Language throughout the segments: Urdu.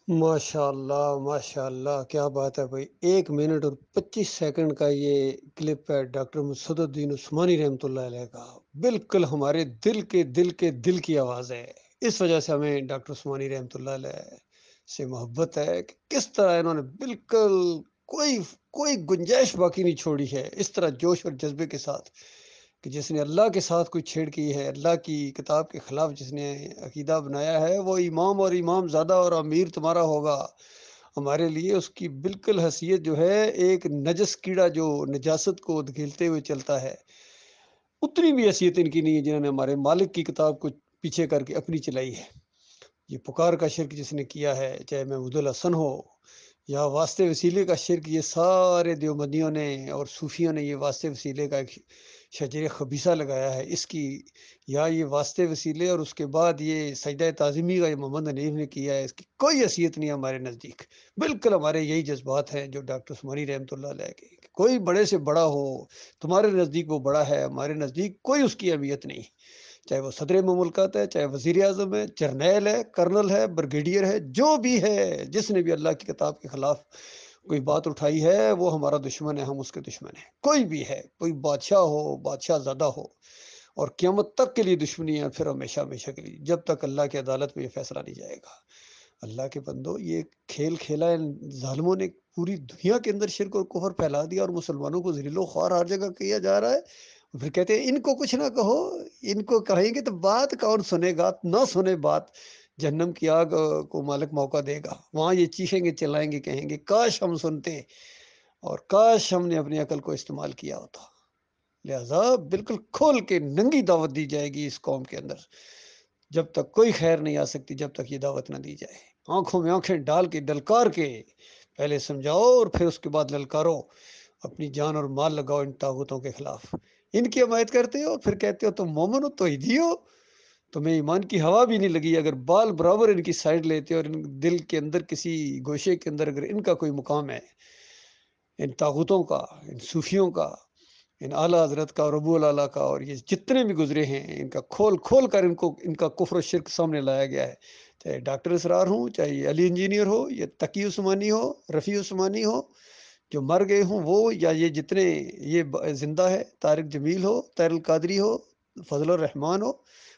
ماشاء اللہ کیا بات ہے بھائی، 1 منٹ اور 25 سیکنڈ کا یہ کلپ ہے ڈاکٹر مسد الدین عثمانی رحمۃ اللہ علیہ کا۔ بالکل ہمارے دل کی آواز ہے۔ اس وجہ سے ہمیں ڈاکٹر عثمانی رحمۃ اللہ علیہ سے محبت ہے کہ کس طرح انہوں نے بالکل کوئی کوئی گنجائش باقی نہیں چھوڑی ہے، اس طرح جوش اور جذبے کے ساتھ کہ جس نے اللہ کے ساتھ کوئی چھیڑ کی ہے، اللہ کی کتاب کے خلاف جس نے عقیدہ بنایا ہے، وہ امام اور امام زادہ اور امیر تمہارا ہوگا۔ ہمارے لیے اس کی بالکل حیثیت جو ہے ایک نجس کیڑا جو نجاست کو دھکیلتے ہوئے چلتا ہے، اتنی بھی حیثیت ان کی نہیں ہے جنہوں نے ہمارے مالک کی کتاب کو پیچھے کر کے اپنی چلائی ہے۔ یہ پکار کا شرک جس نے کیا ہے، چاہے محمود الحسن ہو یا واسطے وسیلے کا شرک، یہ سارے دیوبندیوں نے اور صوفیوں نے یہ واسطے وسیلے کا ایک شجر خبیثہ لگایا ہے اس کی، یا یہ واسطے وسیلے اور اس کے بعد یہ سجدہ تعظیمی کا یہ محمد حنیف نے کیا ہے، اس کی کوئی حیثیت نہیں ہے ہمارے نزدیک۔ بالکل ہمارے یہی جذبات ہیں جو ڈاکٹر عثمانی رحمۃ اللہ علیہ کے، کوئی بڑے سے بڑا ہو، تمہارے نزدیک وہ بڑا ہے، ہمارے نزدیک کوئی اس کی اہمیت نہیں، چاہے وہ صدر مملکت ہے، چاہے وزیر اعظم ہے، جرنیل ہے، کرنل ہے، برگیڈیئر ہے، جو بھی ہے، جس نے بھی اللہ کی کتاب کے خلاف کوئی بات اٹھائی ہے وہ ہمارا دشمن ہے، ہم اس کے دشمن ہیں۔ کوئی بھی ہے، کوئی بادشاہ ہو، بادشاہ زادہ ہو، اور قیامت تک کے لیے دشمنی ہے، پھر ہمیشہ ہمیشہ کے لیے، جب تک اللہ کی عدالت میں یہ فیصلہ نہیں جائے گا۔ اللہ کے بندو، یہ کھیل کھیلا ہے ظالموں نے، پوری دنیا کے اندر شرک اور کفر پھیلا دیا اور مسلمانوں کو ذلیل و خوار ہر جگہ کیا جا رہا ہے۔ پھر کہتے ہیں ان کو کچھ نہ کہو، ان کو کہیں گے تو بات کون سنے گا، نہ سنے بات، جہنم کی آگ کو مالک موقع دے گا، وہاں یہ چیخیں گے، چلائیں گے، کہیں گے کاش ہم سنتے اور کاش ہم نے اپنی عقل کو استعمال کیا ہوتا۔ لہذا بالکل کھول کے ننگی دعوت دی جائے گی اس قوم کے اندر، جب تک کوئی خیر نہیں آ سکتی، جب تک یہ دعوت نہ دی جائے۔ آنکھوں میں آنکھیں ڈال کے ڈلکار کے پہلے سمجھاؤ اور پھر اس کے بعد للکارو، اپنی جان اور مال لگاؤ ان طاغوتوں کے خلاف۔ ان کی حمایت کرتے ہو پھر کہتے ہو تم مومن ہو، تو ہی ہو، تمہیں ایمان کی ہوا بھی نہیں لگی، اگر بال برابر ان کی سائڈ لیتے اور ان دل کے اندر کسی گوشے کے اندر اگر ان کا کوئی مقام ہے، ان طاغوتوں کا، ان صوفیوں کا، ان اعلیٰ حضرت کا، ربو اللہ کا، اور یہ جتنے بھی گزرے ہیں ان کا کھول کھول کر ان کا کفر و شرک سامنے لایا گیا ہے، چاہے ڈاکٹر اسرار ہوں، چاہے یہ علی انجینئر ہو، یا تقی عثمانی ہو، رفیع عثمانی ہو جو مر گئے ہوں وہ، یا یہ جتنے یہ زندہ ہے، طارق جمیل ہو، طاہر القادری ہو، فضل الرحمان ہو،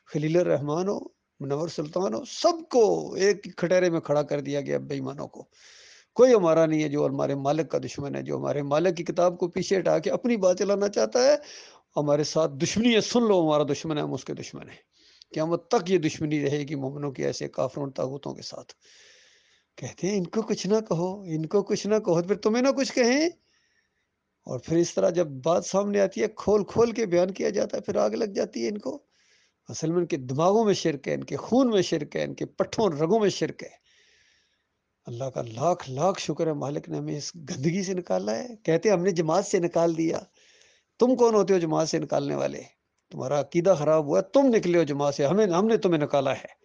خلیل الرحمان ہو، منور سلطان ہو، سب کو ایک کھٹیرے میں کھڑا کر دیا گیا بے ایمانوں کو۔ کوئی ہمارا نہیں ہے جو ہمارے مالک کا دشمن ہے، جو ہمارے مالک کی کتاب کو پیچھے ہٹا کے اپنی بات چلانا چاہتا ہے، ہمارے ساتھ دشمنی ہے، سن لو ہمارا دشمن ہے، ہم اس کے دشمن ہیں، قیامت تک یہ دشمنی رہے گی مومنوں کی ایسے کافروں طاغوتوں کے ساتھ۔ کہتے ہیں ان کو کچھ نہ کہو، ان کو کچھ نہ کہو، پھر تمہیں نہ کچھ کہیں، اور پھر اس طرح جب بات سامنے آتی ہے کھول کھول کے بیان کیا جاتا ہے، پھر آگ لگ جاتی ہے ان کو۔ اصل میں ان کے دماغوں میں شرک ہے، ان کے خون میں شرک ہے، ان کے پٹھوں رگوں میں شرک ہے۔ اللہ کا لاکھ لاکھ شکر ہے، مالک نے ہمیں اس گندگی سے نکالا ہے۔ کہتے ہیں ہم نے جماعت سے نکال دیا، تم کون ہوتے ہو جماعت سے نکالنے والے؟ تمہارا عقیدہ خراب ہوا، تم نکلے ہو جماعت سے، ہم نے تمہیں نکالا ہے۔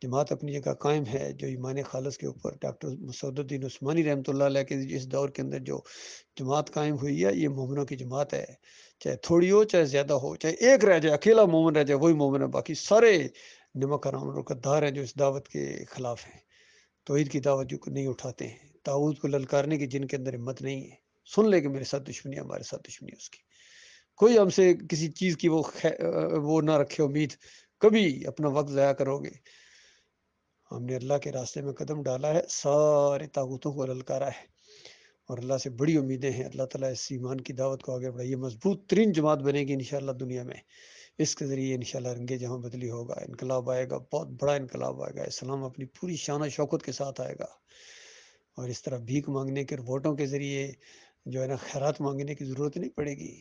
جماعت اپنی جگہ قائم ہے، جو ایمان خالص کے اوپر ڈاکٹر مسعود الدین عثمانی رحمۃ اللہ علیہ کے اس دور کے اندر جو جماعت قائم ہوئی ہے، یہ مومنوں کی جماعت ہے، چاہے تھوڑی ہو چاہے زیادہ ہو، چاہے ایک رہ جائے، اکیلا مومن رہ جائے وہی مومن ہے، باقی سارے نمک حرام اور غدار ہیں جو اس دعوت کے خلاف ہیں، توحید کی دعوت جو نہیں اٹھاتے ہیں، طاغوت کو للکارنے کی جن کے اندر ہمت نہیں ہے۔ سن لے کہ میرے ساتھ دشمنی ہے، ہمارے ساتھ دشمنی ہے اس کی، کوئی ہم سے کسی چیز کی وہ نہ رکھے امید، کبھی اپنا وقت ضائع کرو گے۔ ہم نے اللہ کے راستے میں قدم ڈالا ہے، سارے طاغوتوں کو للکارا ہے، اور اللہ سے بڑی امیدیں ہیں، اللہ تعالیٰ اس ایمان کی دعوت کو آگے بڑھائے، یہ مضبوط ترین جماعت بنے گی انشاءاللہ دنیا میں، اس کے ذریعے انشاءاللہ رنگے جہاں بدلی ہوگا، انقلاب آئے گا، بہت بڑا انقلاب آئے گا، اسلام اپنی پوری شان و شوکت کے ساتھ آئے گا، اور اس طرح بھیک مانگنے کے ووٹوں کے ذریعے جو ہے نا خیرات مانگنے کی ضرورت نہیں پڑے گی،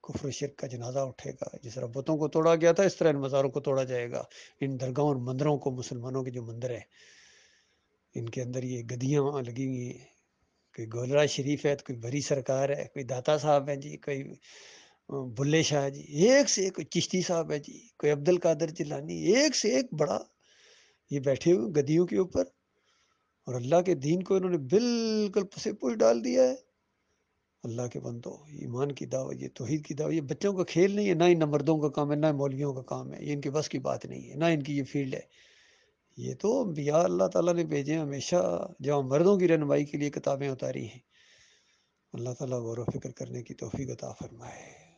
کفر و شرک کا جنازہ اٹھے گا، جس طرح بتوں کو توڑا گیا تھا اس طرح ان مزاروں کو توڑا جائے گا، ان درگاہوں اور مندروں کو، مسلمانوں کے جو مندر ہیں ان کے اندر یہ گدیاں لگی ہوئی ہیں، کوئی گولڑا شریف ہے تو کوئی بری سرکار ہے، کوئی داتا صاحب ہے جی، کوئی بلے شاہ جی، ایک سے ایک، کوئی چشتی صاحب ہے جی، کوئی عبد القادر جیلانی، ایک سے ایک بڑا، یہ بیٹھے ہوئے گدیوں کے اوپر، اور اللہ کے دین کو انہوں نے بالکل پسے پوش ڈال دیا ہے۔ اللہ کے بندو، ایمان کی دعوت، یہ توحید کی دعوت، یہ بچوں کا کھیل نہیں ہے، نہ ہی نہ مردوں کا کام ہے، نہ مولویوں کا کام ہے، یہ ان کے بس کی بات نہیں ہے، نہ ان کی یہ فیلڈ ہے۔ یہ تو انبیاء اللہ تعالیٰ نے بھیجے ہیں ہمیشہ، جہاں مردوں کی رہنمائی کے لیے کتابیں اتاری ہیں۔ اللہ تعالیٰ غور و فکر کرنے کی توفیق عطا فرمائے۔